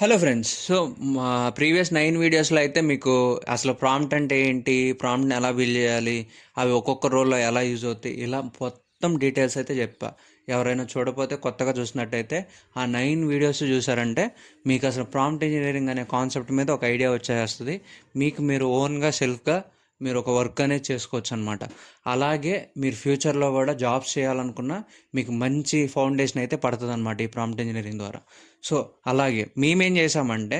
Hello friends. So మా previous 9 వీడియోస్లో అయితే మీకు అసలు ప్రాంప్ట్ అంటే ఏంటి, ప్రాంప్ట్ని ఎలా బిల్డ్ చేయాలి, అవి ఒక్కొక్క రోల్లో ఎలా యూజ్ అవుతాయి, ఇలా మొత్తం డీటెయిల్స్ అయితే చెప్పా. ఎవరైనా చూడకపోతే కొత్తగా చూసినట్టయితే ఆ 9 వీడియోస్ చూసారంటే మీకు అసలు ప్రాంప్ట్ ఇంజనీరింగ్ అనే కాన్సెప్ట్ మీద ఒక ఐడియా వచ్చేస్తుంది. మీకు మీరు ఓన్గా సెల్ఫ్గా మీరు ఒక వర్క్ అనేది చేసుకోవచ్చు అనమాట. అలాగే మీరు ఫ్యూచర్లో కూడా జాబ్స్ చేయాలనుకున్నా మీకు మంచి ఫౌండేషన్ అయితే పడుతుంది అనమాట ఈ ప్రాంప్ట్ ఇంజనీరింగ్ ద్వారా. సో అలాగే మేమేం చేసామంటే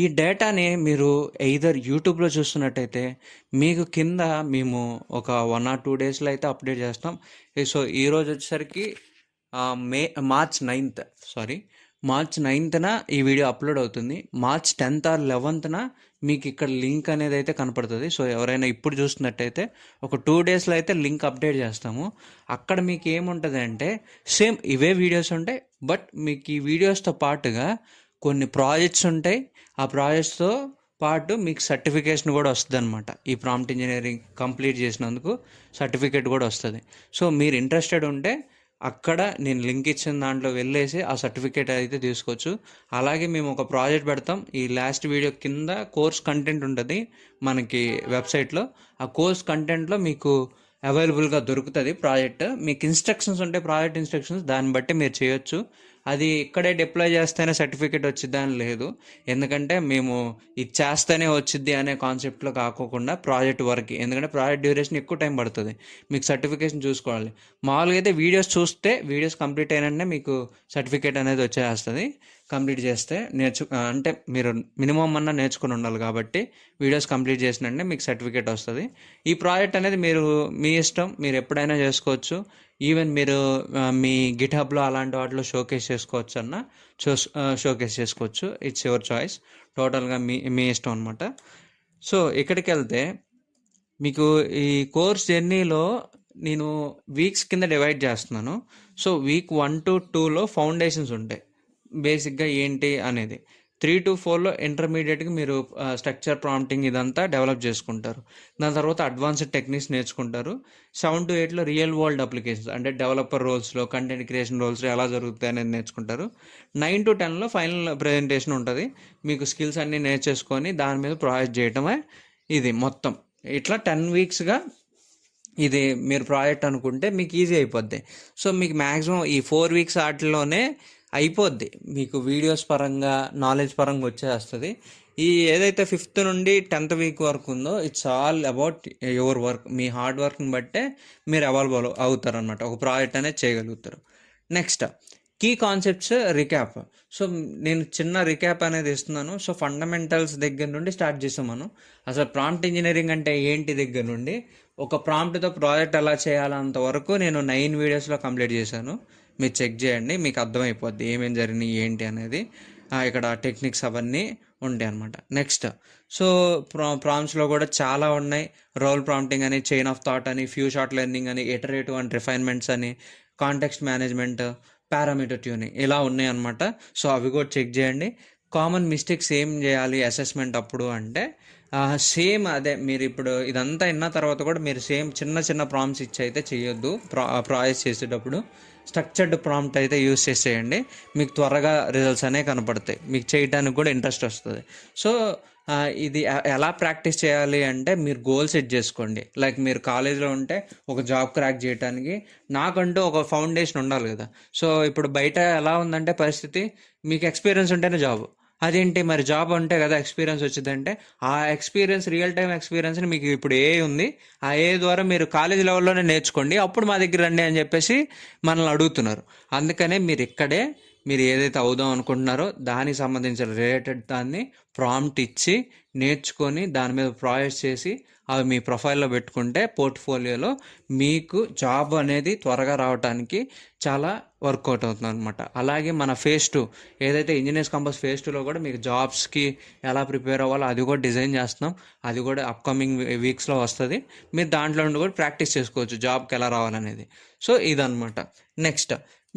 ఈ డేటాని మీరు ఎయిదర్ యూట్యూబ్లో చూస్తున్నట్టయితే మీకు కింద మేము ఒక 1 or 2 డేస్లో అయితే అప్డేట్ చేస్తాం. సో ఈరోజు వచ్చేసరికి ఆ, May March 9th, sorry, March 9th ఈ వీడియో అప్లోడ్ అవుతుంది. మార్చ్ 10th or 11th మీకు ఇక్కడ లింక్ అనేది అయితే కనపడుతుంది. సో ఎవరైనా ఇప్పుడు చూస్తున్నట్టయితే ఒక 2 డేస్లో అయితే లింక్ అప్డేట్ చేస్తాము. అక్కడ మీకు ఏముంటుంది అంటే సేమ్ ఇవే వీడియోస్ ఉంటాయి, బట్ మీకు ఈ వీడియోస్తో పాటుగా కొన్ని ప్రాజెక్ట్స్ ఉంటాయి. ఆ ప్రాజెక్ట్స్తో పాటు మీకు సర్టిఫికేషన్ కూడా వస్తుంది అనమాట. ఈ ప్రాంప్ట్ ఇంజనీరింగ్ కంప్లీట్ చేసినందుకు సర్టిఫికేట్ కూడా వస్తుంది. సో మీరు ఇంట్రెస్టెడ్ ఉంటే అక్కడ నేను లింక్ ఇచ్చిన దాంట్లో వెళ్ళేసి ఆ సర్టిఫికేట్ అయితే తీసుకోవచ్చు. అలాగే మేము ఒక ప్రాజెక్ట్ పెడతాం. ఈ లాస్ట్ వీడియో కింద కోర్స్ కంటెంట్ ఉంటుంది మనకి వెబ్సైట్లో. ఆ కోర్స్ కంటెంట్లో మీకు అవైలబుల్గా దొరుకుతుంది ప్రాజెక్ట్. మీకు ఇన్స్ట్రక్షన్స్ ఉంటాయి, ప్రాజెక్ట్ ఇన్స్ట్రక్షన్స్, దాన్ని బట్టి మీరు చేయొచ్చు. అది ఇక్కడే డిప్లాయ్ చేస్తేనే సర్టిఫికేట్ వచ్చిద్ది అని లేదు. ఎందుకంటే మేము ఇది చేస్తేనే వచ్చిద్ది అనే కాన్సెప్ట్లో కాకోకుండా ప్రాజెక్ట్ వర్క్, ఎందుకంటే ప్రాజెక్ట్ డ్యూరేషన్ ఎక్కువ టైం పడుతుంది. మీకు సర్టిఫికేషన్ చూసుకోవాలి. మామూలుగా అయితే వీడియోస్ చూస్తే వీడియోస్ కంప్లీట్ అయినంటే మీకు సర్టిఫికేట్ అనేది వచ్చేస్తుంది. కంప్లీట్ చేస్తే అంటే మీరు మినిమం అన్నా నేర్చుకుని ఉండాలి కాబట్టి వీడియోస్ కంప్లీట్ చేసినంటే మీకు సర్టిఫికేట్ వస్తుంది. ఈ ప్రాజెక్ట్ అనేది మీరు మీ ఇష్టం, మీరు ఎప్పుడైనా చేసుకోవచ్చు. ఈవెన్ మీరు మీ గిట్హబ్లో అలాంటి వాటిలో షోకేస్ చేసుకోవచ్చు అన్న షోకేస్ చేసుకోవచ్చు. ఇట్స్ యువర్ చాయిస్, టోటల్గా మీ మీ ఇష్టం అనమాట. సో ఇక్కడికి వెళ్తే మీకు ఈ కోర్స్ జర్నీలో నేను వీక్స్ కింద డివైడ్ చేస్తున్నాను. సో వీక్ 1 to 2లో ఫౌండేషన్స్ ఉంటాయి, బేసిక్గా ఏంటి అనేది. 3 to 4లో ఇంటర్మీడియట్గా మీరు స్ట్రక్చర్, ప్రాంప్టింగ్ ఇదంతా డెవలప్ చేసుకుంటారు. దాని తర్వాత అడ్వాన్స్డ్ టెక్నిక్స్ నేర్చుకుంటారు. 7 to 8లో రియల్ వరల్డ్ అప్లికేషన్స్ అంటే డెవలపర్ రోల్స్లో, కంటెంట్ క్రియేషన్ రోల్స్లో ఎలా జరుగుతాయి అనేది నేర్చుకుంటారు. 9 to 10లో ఫైనల్ ప్రజెంటేషన్ ఉంటుంది. మీకు స్కిల్స్ అన్నీ నేర్చేసుకొని దాని మీద ప్రాజెక్ట్ చేయటమే ఇది మొత్తం. ఇట్లా 10 వీక్స్గా ఇది మీరు ప్రాజెక్ట్ అనుకుంటే మీకు ఈజీ అయిపోద్ది. సో మీకు మ్యాక్సిమం ఈ 4 వీక్స్ వాటిలోనే అయిపోద్ది. మీకు వీడియోస్ పరంగా, నాలెడ్జ్ పరంగా వచ్చేస్తుంది. ఈ ఏదైతే 5th నుండి 10th వీక్ వరకు ఉందో it's all about your work. Me hard వర్క్ని బట్టే మీరు అవైలబుల్ అవుతారు అనమాట, ఒక ప్రాజెక్ట్ అనేది చేయగలుగుతారు. Next key concepts recap. So నేను చిన్న రిక్యాప్ అనేది ఇస్తున్నాను. సో ఫండమెంటల్స్ దగ్గర నుండి స్టార్ట్ చేసాం మనం. అసలు ప్రాంప్ట్ ఇంజనీరింగ్ అంటే ఏంటి దగ్గర నుండి ఒక ప్రాంప్ట్తో ప్రాజెక్ట్ ఎలా చేయాలంత వరకు నేను 9 వీడియోస్లో కంప్లీట్ చేశాను. మీరు చెక్ చేయండి, మీకు అర్థమైపోద్ది ఏమేమి జరిగినాయి ఏంటి అనేది. ఇక్కడ టెక్నిక్స్ అవన్నీ ఉంటాయి అనమాట. నెక్స్ట్ సో ప్రాంప్ట్స్లో కూడా చాలా ఉన్నాయి. రోల్ ప్రాంప్టింగ్ అని, చైన్ ఆఫ్ థాట్ అని, ఫ్యూ షార్ట్ లెర్నింగ్ అని, ఇటరేటివ్ అండ్ రిఫైన్మెంట్స్ అని, కాంటెక్స్ట్ మేనేజ్మెంట్, పారామీటర్ ట్యూనింగ్, ఇలా ఉన్నాయి అనమాట. సో అవి కూడా చెక్ చేయండి. కామన్ మిస్టేక్స్ ఏం చేయాలి అసెస్మెంట్ అప్పుడు అంటే సేమ్ అదే. మీరు ఇప్పుడు ఇదంతా విన్న తర్వాత కూడా మీరు సేమ్ చిన్న చిన్న ప్రాంప్ట్స్ ఇచ్చి అయితే చేయొద్దు. ప్రాజెక్ట్ చేసేటప్పుడు స్ట్రక్చర్డ్ ప్రాంప్ట్ అయితే యూస్ చేసేయండి. మీకు త్వరగా రిజల్ట్స్ అనేవి కనపడతాయి, మీకు చేయడానికి కూడా ఇంట్రెస్ట్ వస్తుంది. సో ఇది ఎలా ప్రాక్టీస్ చేయాలి అంటే మీరు గోల్ సెట్ చేసుకోండి. లైక్ మీరు కాలేజ్లో ఉంటే ఒక జాబ్ క్రాక్ చేయడానికి నాకంటూ ఒక ఫౌండేషన్ ఉండాలి కదా. సో ఇప్పుడు బయట ఎలా ఉందంటే పరిస్థితి, మీకు ఎక్స్పీరియన్స్ ఉంటేనే జాబ్. అదేంటి మరి జాబ్ అంటే కదా ఎక్స్పీరియన్స్ వచ్చిందంటే, ఆ ఎక్స్పీరియన్స్, రియల్ టైం ఎక్స్పీరియన్స్ని మీకు ఇప్పుడు ఏ ఉంది, ఆ ఏ ద్వారా మీరు కాలేజ్ లెవెల్లోనే నేర్చుకోండి, అప్పుడు మా దగ్గర రండి అని చెప్పేసి మనల్ని అడుగుతున్నారు. అందుకనే మీరు ఇక్కడే మీరు ఏదైతే అవుదాం అనుకుంటున్నారో దానికి సంబంధించిన రిలేటెడ్ దాన్ని ప్రాంప్ట్ ఇచ్చి నేర్చుకొని దాని మీద ప్రాజెక్ట్స్ చేసి అవి మీ ప్రొఫైల్లో పెట్టుకుంటే పోర్ట్ఫోలియోలో మీకు జాబ్ అనేది త్వరగా రావడానికి చాలా వర్కౌట్ అవుతుంది అనమాట. అలాగే మన ఫేజ్ 2 ఏదైతే ఇంజనీర్స్ కంపస్ ఫేజ్ 2లో కూడా మీకు జాబ్స్కి ఎలా ప్రిపేర్ అవ్వాలో అది కూడా డిజైన్ చేస్తున్నాం. అది కూడా అప్కమింగ్ వీక్స్లో వస్తుంది. మీరు దాంట్లో నుండి కూడా ప్రాక్టీస్ చేసుకోవచ్చు జాబ్కి ఎలా రావాలనేది. సో ఇదనమాట. నెక్స్ట్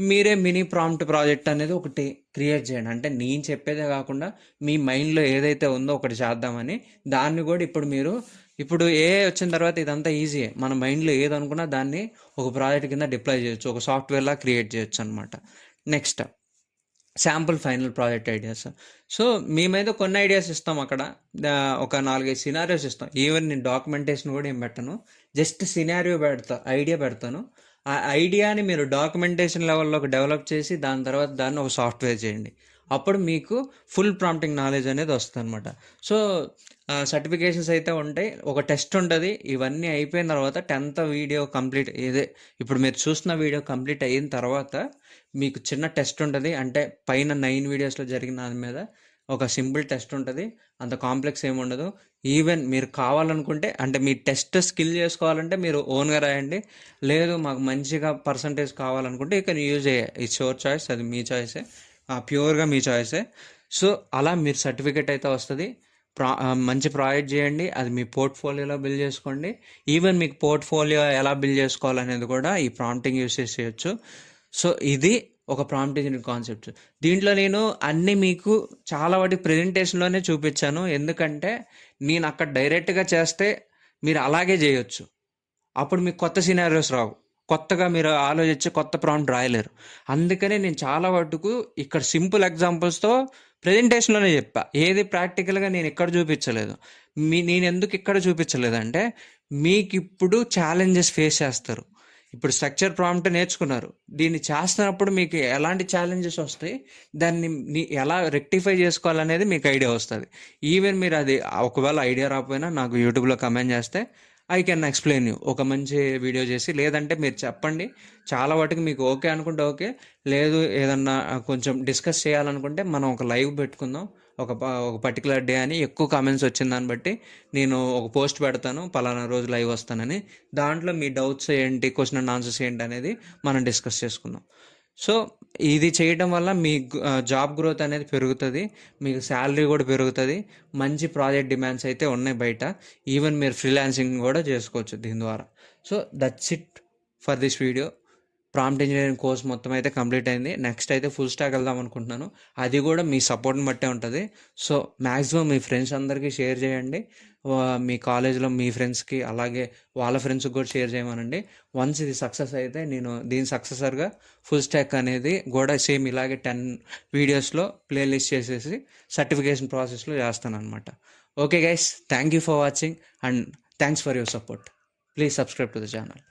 మీరే మినీ ప్రాంప్ట్ ప్రాజెక్ట్ అనేది ఒకటి క్రియేట్ చేయండి. అంటే నేను చెప్పేదే కాకుండా మీ మైండ్లో ఏదైతే ఉందో ఒకటి చేద్దామని, దాన్ని కూడా ఇప్పుడు వచ్చిన తర్వాత ఇదంతా ఈజీయే. మన మైండ్లో ఏది అనుకున్నా దాన్ని ఒక ప్రాజెక్ట్ కింద డిప్లాయ్ చేయొచ్చు, ఒక సాఫ్ట్వేర్లా క్రియేట్ చేయొచ్చు అనమాట. Next sample final project ideas. So మేమైతే కొన్ని ఐడియాస్ ఇస్తాం అక్కడ. ఒక 4, 5 సినారియోస్ ఇస్తాం. ఈవెన్ నేను డాక్యుమెంటేషన్ కూడా ఏం పెట్టను. జస్ట్ సినారియో ఐడియా పెడతాను. ఆ ఐడియాని మీరు డాక్యుమెంటేషన్ లెవెల్లోకి డెవలప్ చేసి దాని తర్వాత దాన్ని ఒక సాఫ్ట్వేర్ చేయండి. అప్పుడు మీకు ఫుల్ ప్రాంప్టింగ్ నాలెడ్జ్ అనేది వస్తుంది అనమాట. సో సర్టిఫికేషన్స్ అయితే ఉంటాయి. ఒక టెస్ట్ ఉంటుంది. ఇవన్నీ అయిపోయిన తర్వాత 10th వీడియో కంప్లీట్ ఇప్పుడు మీరు చూస్తున్న వీడియో కంప్లీట్ అయిన తర్వాత మీకు చిన్న టెస్ట్ ఉంటుంది. అంటే పైన 9 వీడియోస్లో జరిగిన దాని మీద ఒక సింపుల్ టెస్ట్ ఉంటుంది. అంత కాంప్లెక్స్ ఏమి ఉండదు. ఈవెన్ మీరు కావాలనుకుంటే, అంటే మీ టెస్ట్ స్కిల్ చేసుకోవాలంటే మీరు ఓన్గా రాయండి. లేదు మాకు మంచిగా పర్సంటేజ్ కావాలనుకుంటే ఇక యూజ్ అయ్యే ఇట్స్ యువర్ చాయిస్, అది మీ చాయిసే, ప్యూర్గా మీ చాయిసే. సో అలా మీరు సర్టిఫికేట్ అయితే వస్తుంది. మంచి ప్రాజెక్ట్ చేయండి. అది మీ పోర్ట్ఫోలియోలో బిల్డ్ చేసుకోండి. ఈవెన్ మీకు పోర్ట్ఫోలియో ఎలా బిల్డ్ చేసుకోవాలనేది కూడా ఈ ప్రాంప్టింగ్ యూస్ చేసి చేయొచ్చు. సో ఇది ఒక ప్రాంప్ట్ ఇంజనీరింగ్ కాన్సెప్ట్స్. దీంట్లో నేను అన్నీ మీకు చాలా వాటి ప్రెజెంటేషన్లోనే చూపించాను. ఎందుకంటే నేను అక్కడ డైరెక్ట్గా చేస్తే మీరు అలాగే చేయొచ్చు. అప్పుడు మీకు కొత్త సినారియోస్ రావు. కొత్తగా మీరు ఆలోచించి కొత్త ప్రాంప్ట్ రాయలేరు. అందుకనే నేను చాలా వరకు ఇక్కడ సింపుల్ ఎగ్జాంపుల్స్తో ప్రెజెంటేషన్లోనే చెప్పా. ఏది ప్రాక్టికల్గా నేను ఎక్కడ చూపించలేదు. నేను ఎందుకు ఇక్కడ చూపించలేదంటే మీకు ఇప్పుడు ఛాలెంజెస్ ఫేస్ చేస్తారు. ఇప్పుడు స్ట్రక్చర్ ప్రాంప్ట్ నేర్చుకున్నారు. దీన్ని చేస్తున్నప్పుడు మీకు ఎలాంటి ఛాలెంజెస్ వస్తాయి, దాన్ని ఎలా రెక్టిఫై చేసుకోవాలనేది మీకు ఐడియా వస్తుంది. ఈవెన్ మీరు అది ఒకవేళ ఐడియా రాకపోయినా నాకు యూట్యూబ్లో కమెంట్ చేస్తే ఐ కెన్ ఎక్స్ప్లెయిన్ యూ, ఒక మంచి వీడియో చేసి. లేదంటే మీరు చెప్పండి. చాలా వాటికి మీకు ఓకే అనుకుంటే ఓకే, లేదు ఏదన్నా కొంచెం డిస్కస్ చేయాలనుకుంటే మనం ఒక లైవ్ పెట్టుకుందాం. ఒక పర్టికులర్ డే అని ఎక్కువ కామెంట్స్ వచ్చిన దాన్ని బట్టి నేను ఒక పోస్ట్ పెడతాను, పలానా రోజు లైవ్ వస్తానని. దాంట్లో మీ డౌట్స్ ఏంటి, క్వశ్చన్ అండ్ ఆన్సర్స్ ఏంటి అనేది మనం డిస్కస్ చేసుకుందాం. సో ఇది చేయడం వల్ల మీ జాబ్ గ్రోత్ అనేది పెరుగుతుంది, మీకు శాలరీ కూడా పెరుగుతుంది. మంచి ప్రాజెక్ట్ డిమాండ్స్ అయితే ఉన్నాయి బయట. ఈవెన్ మీరు ఫ్రీలాన్సింగ్ కూడా చేసుకోవచ్చు దీని ద్వారా. So that's it for this video. Prompt engineering course మొత్తం అయితే కంప్లీట్ అయింది. నెక్స్ట్ అయితే ఫుల్ స్టాక్ వెళ్దాం అనుకుంటున్నాను. అది కూడా మీ సపోర్ట్ని బట్టే ఉంటుంది. సో మ్యాక్సిమం మీ ఫ్రెండ్స్ అందరికీ షేర్ చేయండి. మీ కాలేజ్లో మీ ఫ్రెండ్స్కి, అలాగే వాళ్ళ ఫ్రెండ్స్కి కూడా షేర్ చేయమనండి. వన్స్ ఇది సక్సెస్ అయితే నేను దీని సక్సెసర్గా ఫుల్ స్టాక్ అనేది కూడా సేమ్ ఇలాగే 10 వీడియోస్లో ప్లేలిస్ట్ చేసేసి సర్టిఫికేషన్ ప్రాసెస్లో చేస్తాను అనమాట. Okay guys, thank you for watching and thanks for your support. Please subscribe to the channel.